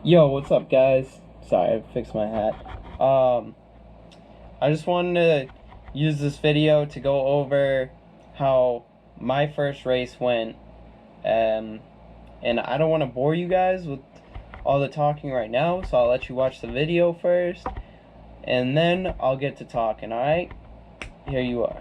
Yo, what's up, guys? Sorry, I fixed my hat. I just wanted to use this video to go over how my first race went. Um, and I don't want to bore you guys with all the talking right now, so I'll let you watch the video first, and then I'll get to talking, alright? Here you are.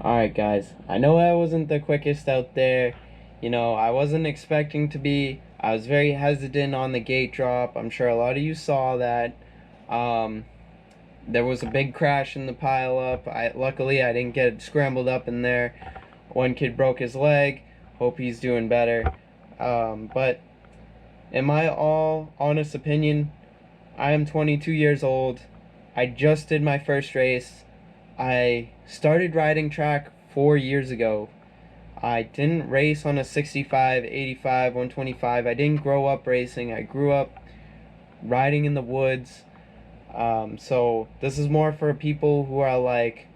Alright, guys. I know I wasn't the quickest out there. You know, I wasn't expecting to be. I was very hesitant on the gate drop. I'm sure a lot of you saw that. Um, there was a big crash in the pileup. Luckily, I didn't get scrambled up in there. One kid broke his leg. Hope he's doing better. But in my all honest opinion, I am 22 years old. I just did my first race. I started riding track 4 years ago. I didn't race on a 65, 85, 125. I didn't grow up racing. I grew up riding in the woods. So this is more for people who are like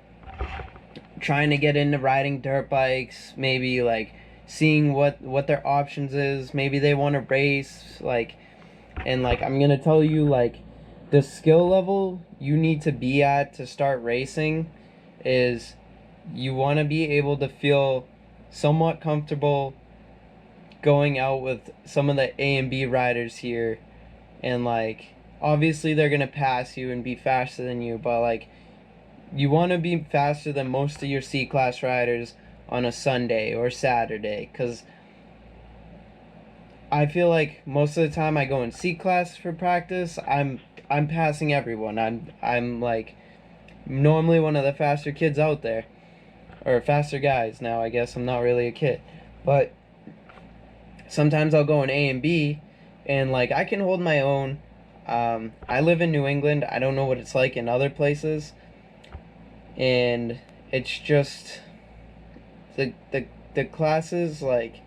trying to get into riding dirt bikes, maybe like seeing what their options is. Maybe they want to race, like, and like I'm gonna tell you, like, the skill level you need to be at to start racing is you want to be able to feel somewhat comfortable going out with some of the A and B riders here, and like obviously they're gonna pass you and be faster than you, but like you want to be faster than most of your C-class riders on a Sunday or Saturday, because I feel like most of the time I go in C-class for practice, I'm passing everyone. I'm like normally one of the faster kids out there, or faster guys. Now I guess I'm not really a kid, but sometimes I'll go in A and B, and like I can hold my own. I live in New England. I don't know what it's like in other places, and it's just the classes, like,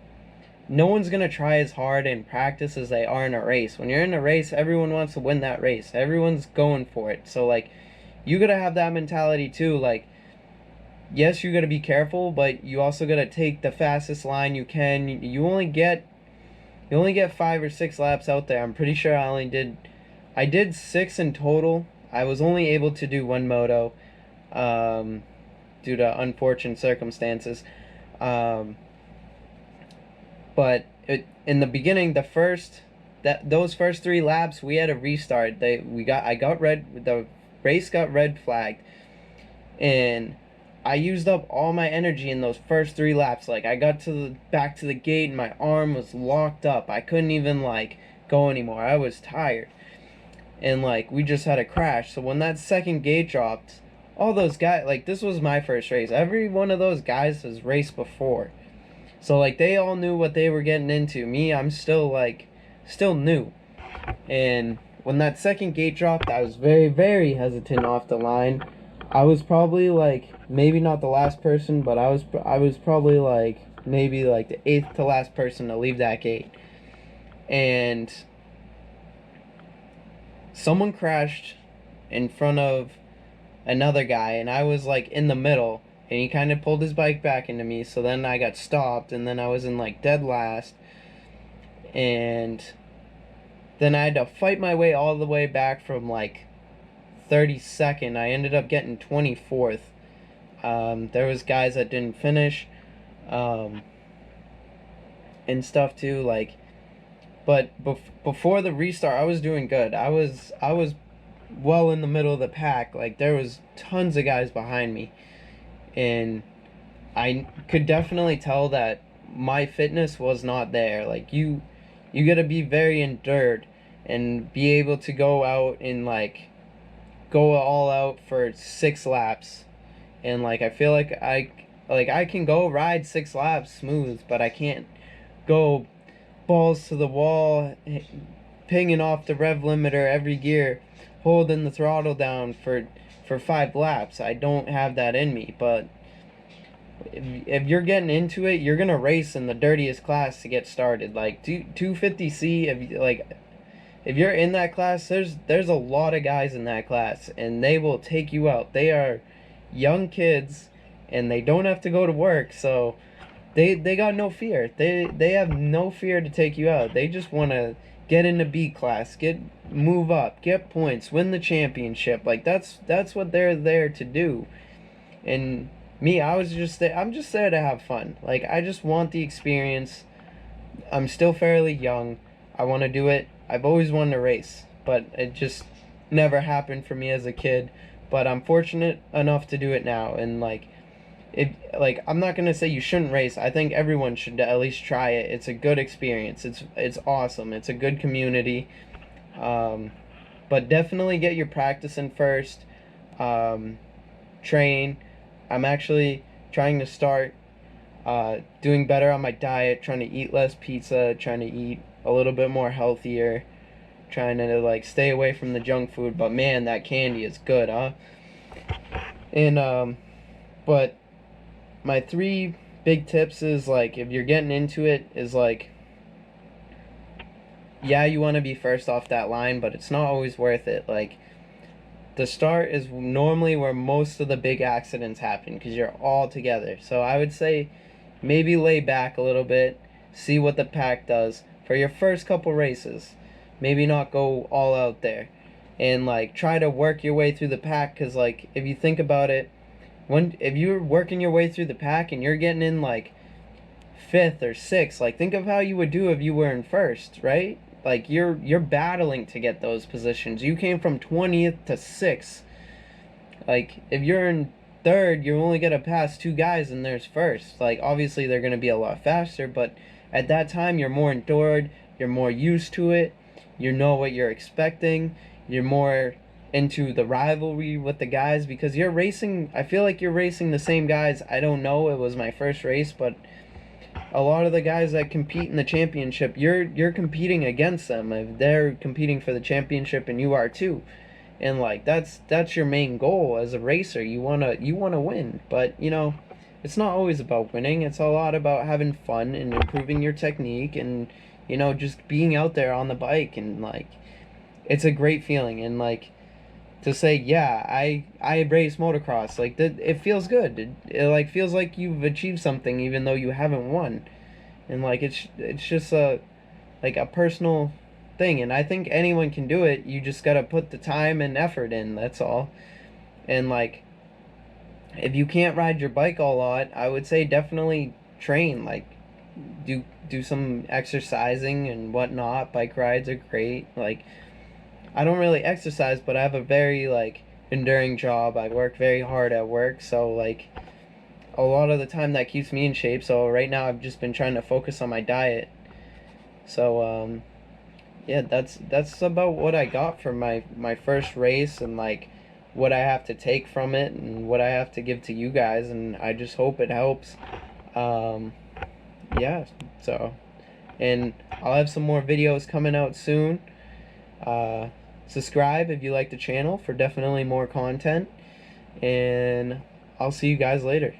no one's gonna try as hard in practice as they are in a race. When you're in a race, everyone wants to win that race. Everyone's going for it. So like you gotta have that mentality too. Like, yes, you gotta be careful, but you also gotta take the fastest line you can. You only get 5 or 6 laps out there. I'm pretty sure I did 6 in total. I was only able to do one moto due to unfortunate circumstances. But in the beginning, those first 3 laps, we had a restart. The race got red flagged, and I used up all my energy in those first 3 laps. Like, I got back to the gate and my arm was locked up. I couldn't even like go anymore. I was tired, and like we just had a crash. So when that second gate dropped, all those guys, like, this was my first race. Every one of those guys has raced before. So, like, they all knew what they were getting into. Me, I'm still new. And when that second gate dropped, I was very, very hesitant off the line. I was probably, like, maybe not the last person, but I was probably, like, maybe, like, the 8th to last person to leave that gate. And someone crashed in front of another guy, and I was, like, in the middle. And he kind of pulled his bike back into me, so then I got stopped, and then I was in like dead last, and then I had to fight my way all the way back from like 32nd. I ended up getting 24th. There was guys that didn't finish, and stuff too. Like, but before the restart, I was doing good. I was well in the middle of the pack. Like, there was tons of guys behind me. And I could definitely tell that my fitness was not there. Like, you gotta be very endured and be able to go out and like go all out for 6 laps. And like I feel like I can go ride 6 laps smooth, but I can't go balls to the wall, pinging off the rev limiter every gear, holding the throttle down for 5 laps. I don't have that in me. But if you're getting into it, you're gonna race in the dirtiest class to get started. Like 250C, if you're in that class, there's a lot of guys in that class, and they will take you out. They are young kids, and they don't have to go to work, so they got no fear. They have no fear to take you out. They just want to get into B class, move up, get points, win the championship. Like, that's what they're there to do. And me, I'm just there to have fun. Like, I just want the experience. I'm still fairly young. I want to do it. I've always wanted to race, but it just never happened for me as a kid. But I'm fortunate enough to do it now. And like, if like I'm not gonna say you shouldn't race. I think everyone should at least try it. It's a good experience. It's awesome. It's a good community. Um, but definitely get your practice in first. Um, Train. I'm actually trying to start doing better on my diet, trying to eat less pizza, trying to eat a little bit more healthier, trying to like stay away from the junk food. But man, that candy is good, huh? And but my three big tips is like if you're getting into it is like, yeah, you want to be first off that line, but it's not always worth it. Like the start is normally where most of the big accidents happen because you're all together. So I would say maybe lay back a little bit, see what the pack does for your first couple races. Maybe not go all out there, and like try to work your way through the pack. Because like if you think about it, if you're working your way through the pack and you're getting in like fifth or sixth, like think of how you would do if you were in first, right? Like you're battling to get those positions. You came from 20th to 6th. Like if you're in third, you only gotta pass two guys and there's first. Like obviously they're gonna be a lot faster, but at that time you're more endured, you're more used to it, you know what you're expecting, you're more into the rivalry with the guys because you're racing. I feel like you're racing the same guys. I don't know, it was my first race, but a lot of the guys that compete in the championship, you're competing against them. If they're competing for the championship and you are too. And like that's your main goal as a racer. You wanna win. But you know, it's not always about winning. It's a lot about having fun and improving your technique and you know, just being out there on the bike and like it's a great feeling and like to say, yeah, I race motocross. Like that, it feels good. It like feels like you've achieved something even though you haven't won. And like it's just a like a personal thing, and I think anyone can do it. You just got to put the time and effort in, that's all. And like if you can't ride your bike a lot, I would say definitely train, like do some exercising and whatnot. Bike rides are great. Like I don't really exercise, but I have a very like enduring job. I work very hard at work, so like a lot of the time that keeps me in shape. So right now I've just been trying to focus on my diet. So yeah, that's about what I got from my first race and like what I have to take from it and what I have to give to you guys, and I just hope it helps. Um, yeah, so and I'll have some more videos coming out soon. Uh, Subscribe if you like the channel for definitely more content, and I'll see you guys later.